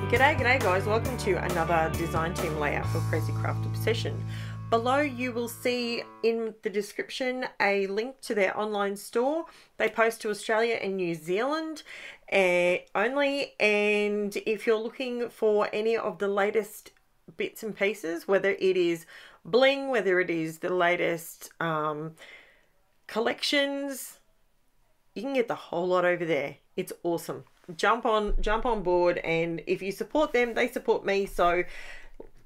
G'day guys, welcome to another design team layout for Crazy Craft Obsession. Below you will see in the description a link to their online store. They post to Australia and New Zealand only, and if you're looking for any of the latest bits and pieces, whether it is bling, whether it is the latest collections, you can get the whole lot over there. It's awesome. Jump on board, and if you support them, they support me. So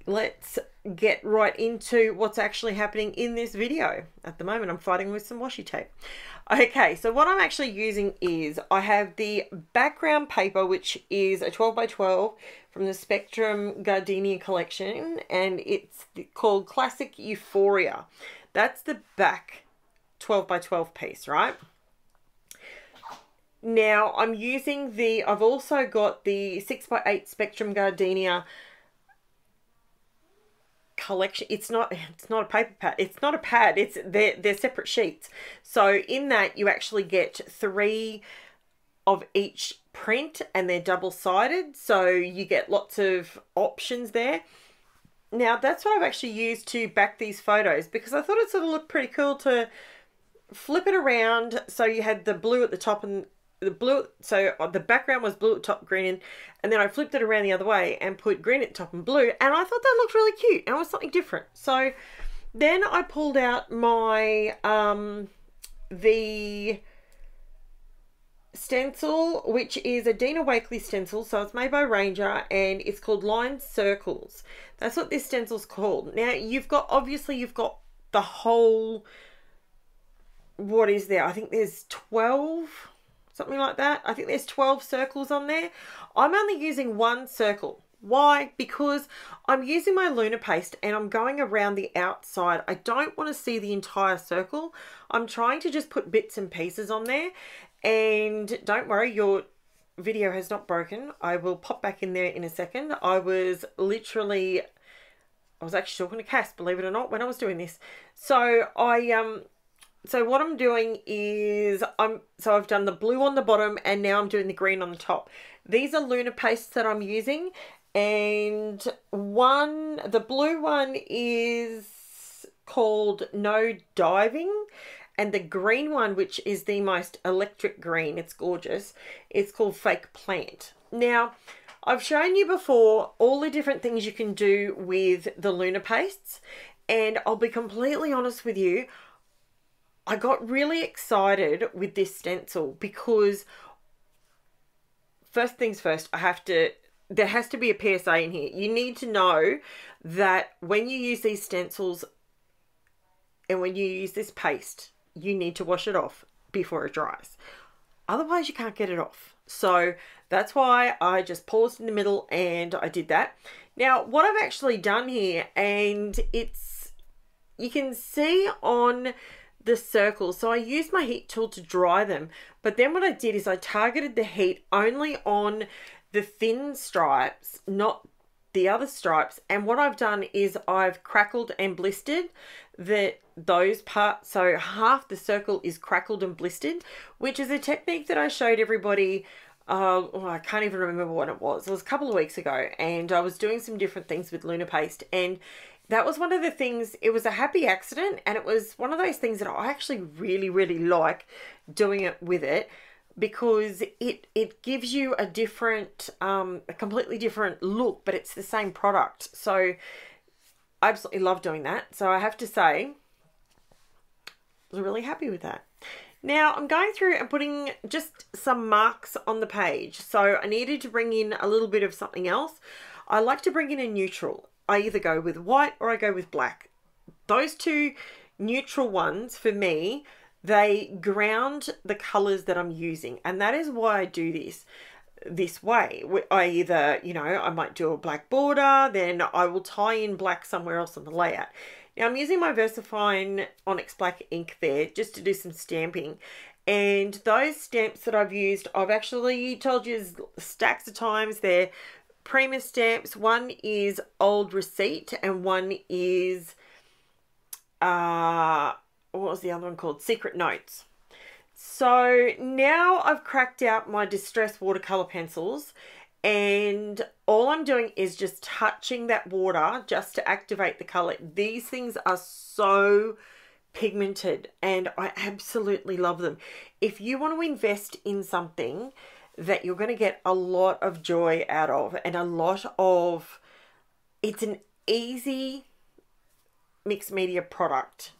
let's get right into what's actually happening in this video. At the moment I'm fighting with some washi tape. Okay, so what I'm actually using is I have the background paper, which is a 12 by 12 from the Spectrum Gardenia collection, and it's called Classic Euphoria. That's the back 12 by 12 piece, right? Now I'm using I've also got the 6 by 8 Spectrum Gardenia collection. It's not a paper pad. It's not a pad. They're separate sheets. So in that you actually get 3 of each print, and they're double-sided. So you get lots of options there. Now that's what I've actually used to back these photos, because I thought it sort of looked pretty cool to flip it around. So you had the blue at the top and the blue, so the background was blue at the top, green, and then I flipped it around the other way and put green at the top and blue, and I thought that looked really cute and it was something different. So then I pulled out my the stencil, which is a Dina Wakely stencil. So it's made by Ranger, and it's called Line Circles. That's what this stencil's called. Now you've got the whole, what is there? I think there's 12, something like that. I think there's 12 circles on there. I'm only using one circle. Why? Because I'm using my Lunar paste and I'm going around the outside. I don't want to see the entire circle. I'm trying to just put bits and pieces on there. And don't worry, your video has not broken. I will pop back in there in a second. I was actually talking to Cass, believe it or not, when I was doing this. So so what I'm doing is I've done the blue on the bottom, and now I'm doing the green on the top. These are Lunar pastes that I'm using, and the blue one is called No Diving, and the green one, which is the most electric green, it's gorgeous, it's called Fake Plant. Now I've shown you before all the different things you can do with the Lunar pastes, and I'll be completely honest with you, I got really excited with this stencil because, first things first, there has to be a PSA in here. You need to know that when you use these stencils and when you use this paste, you need to wash it off before it dries. Otherwise you can't get it off. So that's why I just paused in the middle and I did that. Now what I've actually done here, and you can see on the circles, so I used my heat tool to dry them, but then what I did is I targeted the heat only on the thin stripes, not the other stripes. And what I've done is I've crackled and blistered those parts, so half the circle is crackled and blistered, which is a technique that I showed everybody. I can't even remember what it was. It was a couple of weeks ago, and I was doing some different things with Lunar paste, and that was one of the things. It was a happy accident, and it was one of those things that I actually really, really like doing it with it, because it gives you a different, a completely different look, but it's the same product. So I absolutely love doing that. So I have to say, I was really happy with that. Now I'm going through and putting just some marks on the page. So I needed to bring in a little bit of something else. I like to bring in a neutral. I either go with white or I go with black. Those two neutral ones, for me, they ground the colors that I'm using, and that is why I do this way. I either, I might do a black border, then I will tie in black somewhere else on the layout. Now I'm using my VersaFine Onyx Black ink there just to do some stamping, and those stamps that I've used, I've actually told you stacks of times, they're Prima stamps. One is Old Receipt, and one is what was the other one called? Secret Notes. So now I've cracked out my distress watercolor pencils, And all I'm doing is just touching that water just to activate the color. These things are so pigmented and I absolutely love them. If you want to invest in something that you're going to get a lot of joy out of and a lot of, it's an easy mixed media product.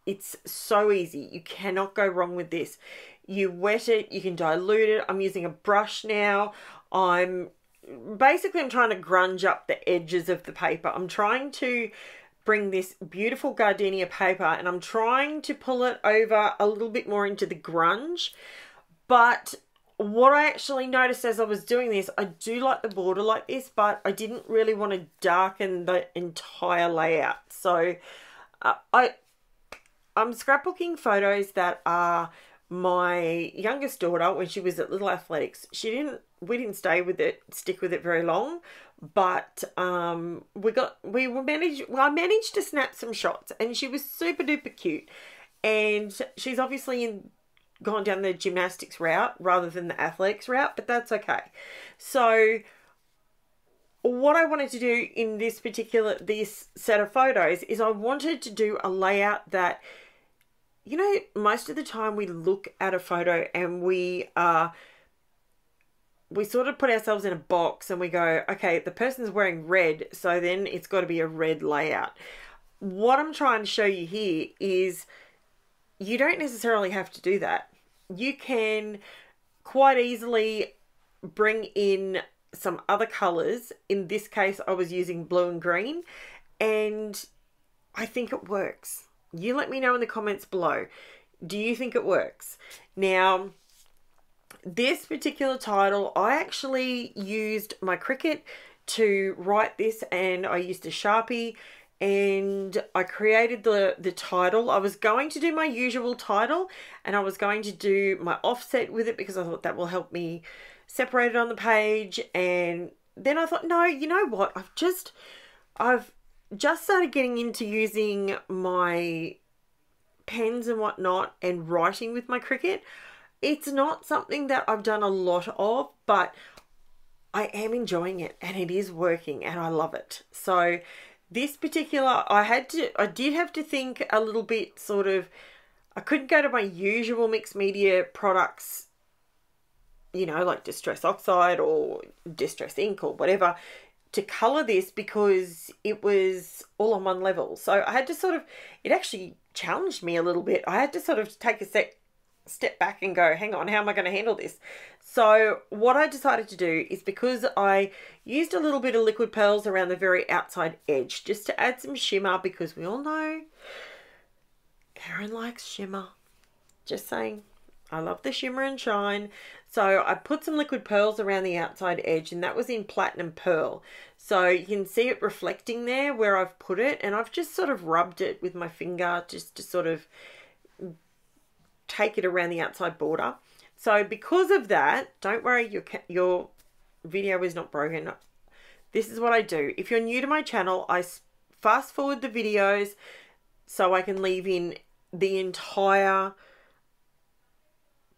It's so easy. You cannot go wrong with this. You wet it, you can dilute it. I'm using a brush now. I'm trying to grunge up the edges of the paper. I'm trying to bring this beautiful gardenia paper and I'm trying to pull it over a little bit more into the grunge. But what I actually noticed as I was doing this, I do like the border like this, but I didn't really want to darken the entire layout. So I'm scrapbooking photos that are my youngest daughter when she was at Little Athletics. We didn't stick with it very long, but I managed to snap some shots and she was super duper cute. And she's obviously gone down the gymnastics route rather than the athletics route, but that's okay. So what I wanted to do in this set of photos is I wanted to do a layout that, you know, most of the time we look at a photo and we sort of put ourselves in a box and we go, okay, the person's wearing red, so then it's got to be a red layout. What I'm trying to show you here is you don't necessarily have to do that. You can quite easily bring in some other colors. In this case, I was using blue and green, and I think it works. You let me know in the comments below. Do you think it works? Now, this particular title, I actually used my Cricut to write this, and I used a Sharpie and I created the title. I was going to do my usual title and I was going to do my offset with it because I thought that will help me separate it on the page. And then I thought, no, you know what? I've just started getting into using my pens and whatnot and writing with my Cricut. It's not something that I've done a lot of, but I am enjoying it and it is working and I love it. So this particular, I did have to think a little bit sort of, I couldn't go to my usual mixed media products, you know, like Distress Oxide or Distress Ink or whatever, to colour this because it was all on one level. So I had to sort of, it actually challenged me a little bit. I had to sort of take a step back and go, hang on, how am I going to handle this? So what I decided to do is, because I used a little bit of liquid pearls around the very outside edge just to add some shimmer, because we all know Karen likes shimmer. Just saying, I love the shimmer and shine. So I put some liquid pearls around the outside edge, and that was in platinum pearl. So you can see it reflecting there where I've put it, and I've just sort of rubbed it with my finger just to sort of take it around the outside border. So because of that, don't worry, your video is not broken. This is what I do. If you're new to my channel, I fast forward the videos so I can leave in the entire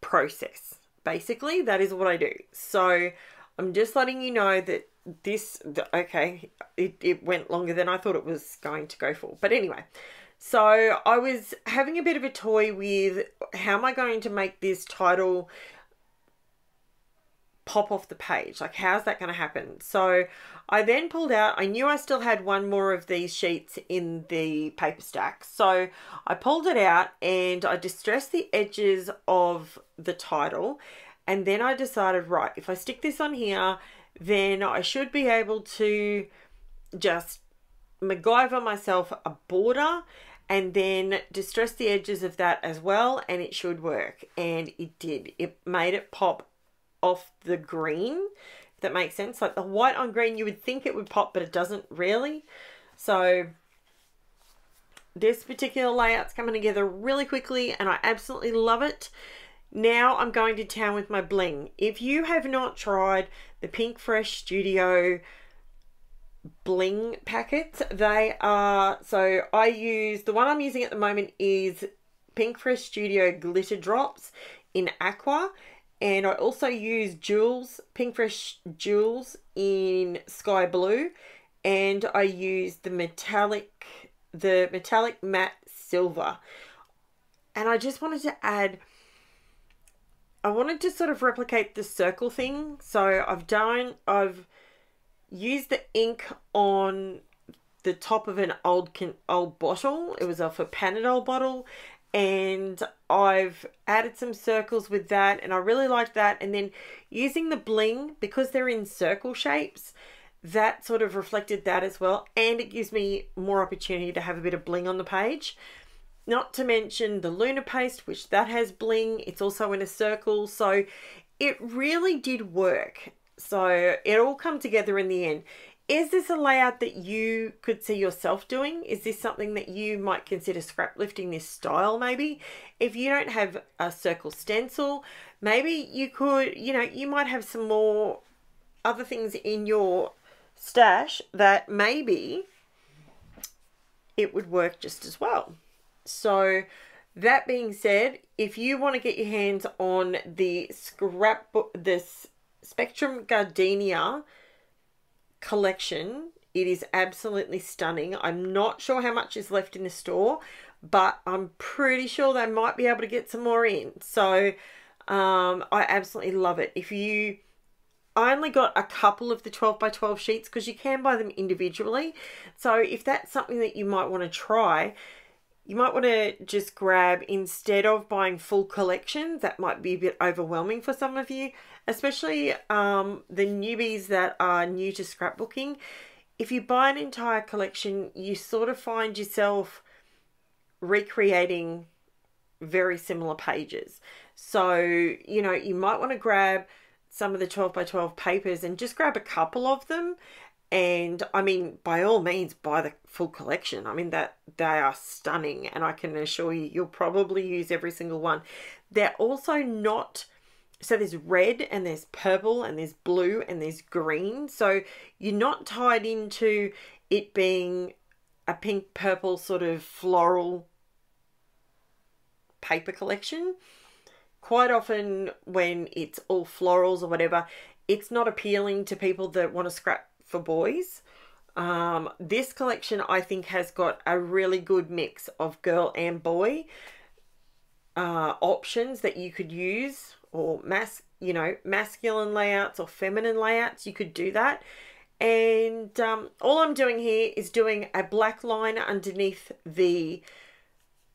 process. Basically, that is what I do. So I'm just letting you know that okay, it went longer than I thought it was going to go for. But anyway, so I was having a bit of a toy with how am I going to make this title pop off the page? Like, how's that going to happen? So I then pulled out, I knew I still had one more of these sheets in the paper stack. So I pulled it out and I distressed the edges of the title. And then I decided, right, if I stick this on here, then I should be able to just MacGyver myself a border and then distress the edges of that as well, and it should work. And it did. It made it pop off the green, if that makes sense. Like the white on green, you would think it would pop, but it doesn't really. So this particular layout's coming together really quickly and I absolutely love it. Now I'm going to town with my bling. If you have not tried the PINKFRESH Studio bling packets, they are, so I use, the one I'm using at the moment is PINKFRESH Studio glitter drops in AQUA, And I also use jewels, PINKFRESH jewels in sky blue, and I use the metallic matte silver. And I just wanted to add, I wanted to sort of replicate the circle thing. So I've used the ink on the top of an old bottle. It was off a Panadol bottle, and I've added some circles with that, and I really liked that. And then using the bling, because they're in circle shapes, that sort of reflected that as well, and it gives me more opportunity to have a bit of bling on the page. Not to mention the LUNAR paste, which that has bling. It's also in a circle, so it really did work. So it all come together in the end. Is this a layout that you could see yourself doing? Is this something that you might consider scrap lifting this style maybe? If you don't have a circle stencil, maybe you could, you know, you might have some more other things in your stash that maybe it would work just as well. So that being said, if you want to get your hands on the this Spectrum Gardenia collection, it is absolutely stunning. I'm not sure how much is left in the store, but I'm pretty sure they might be able to get some more in. So I absolutely love it. I only got a couple of the 12 by 12 sheets because you can buy them individually. So if that's something that you might want to try, you might want to just grab, instead of buying full collections, that might be a bit overwhelming for some of you, especially the newbies that are new to scrapbooking. If you buy an entire collection, you sort of find yourself recreating very similar pages. So, you know, you might want to grab some of the 12 by 12 papers and just grab a couple of them. And I mean, by all means, buy the full collection. I mean, that they are stunning, and I can assure you, you'll probably use every single one. They're also not, so there's red and there's purple and there's blue and there's green. So you're not tied into it being a pink, purple sort of floral paper collection. Quite often when it's all florals or whatever, it's not appealing to people that want to scrap for boys. This collection, I think, has got a really good mix of girl and boy options that you could use, or masculine layouts or feminine layouts. You could do that. And all I'm doing here is doing a black line underneath the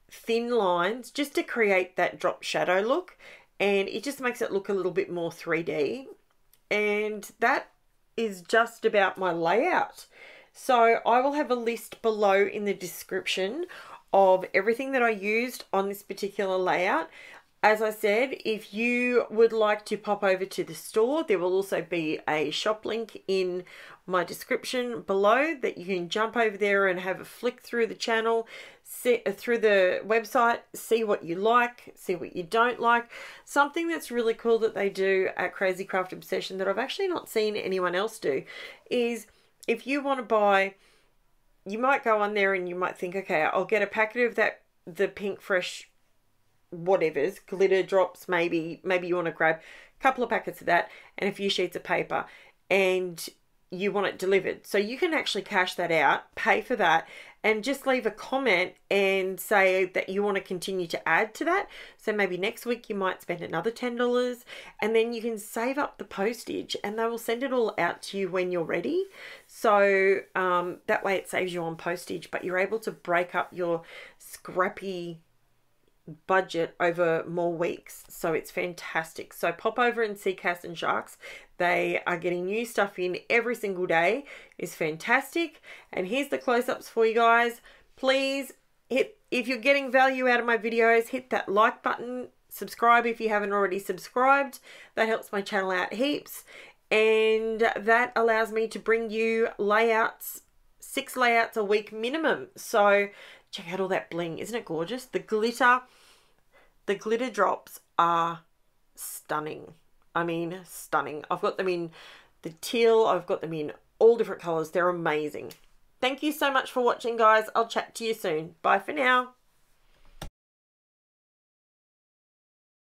thin lines just to create that drop shadow look, and it just makes it look a little bit more 3D. And that is just about my layout. So I will have a list below in the description of everything that I used on this particular layout. As I said, if you would like to pop over to the store, there will also be a shop link in my description below that you can jump over there and have a flick through the channel, through the website, see what you like, see what you don't like. Something that's really cool that they do at Crazy Craft Obsession that I've actually not seen anyone else do is, if you want to buy, you might go on there and you might think, okay, I'll get a packet of the PINKFRESH whatever's, glitter drops, maybe you want to grab a couple of packets of that and a few sheets of paper, and you want it delivered. So you can actually cash that out, pay for that, and just leave a comment and say that you want to continue to add to that. So maybe next week you might spend another $10, and then you can save up the postage and they will send it all out to you when you're ready. So that way it saves you on postage, but you're able to break up your scrappy budget over more weeks. So it's fantastic. So pop over and see Cass and Sharks. They are getting new stuff in every single day. It's fantastic. And here's the close-ups for you guys. Please hit, if you're getting value out of my videos, hit that like button, subscribe if you haven't already subscribed. That helps my channel out heaps, and that allows me to bring you layouts, 6 layouts a week minimum. So check out all that bling. Isn't it gorgeous? The glitter drops are stunning. I mean, stunning. I've got them in the teal. I've got them in all different colors. They're amazing. Thank you so much for watching, guys. I'll chat to you soon. Bye for now.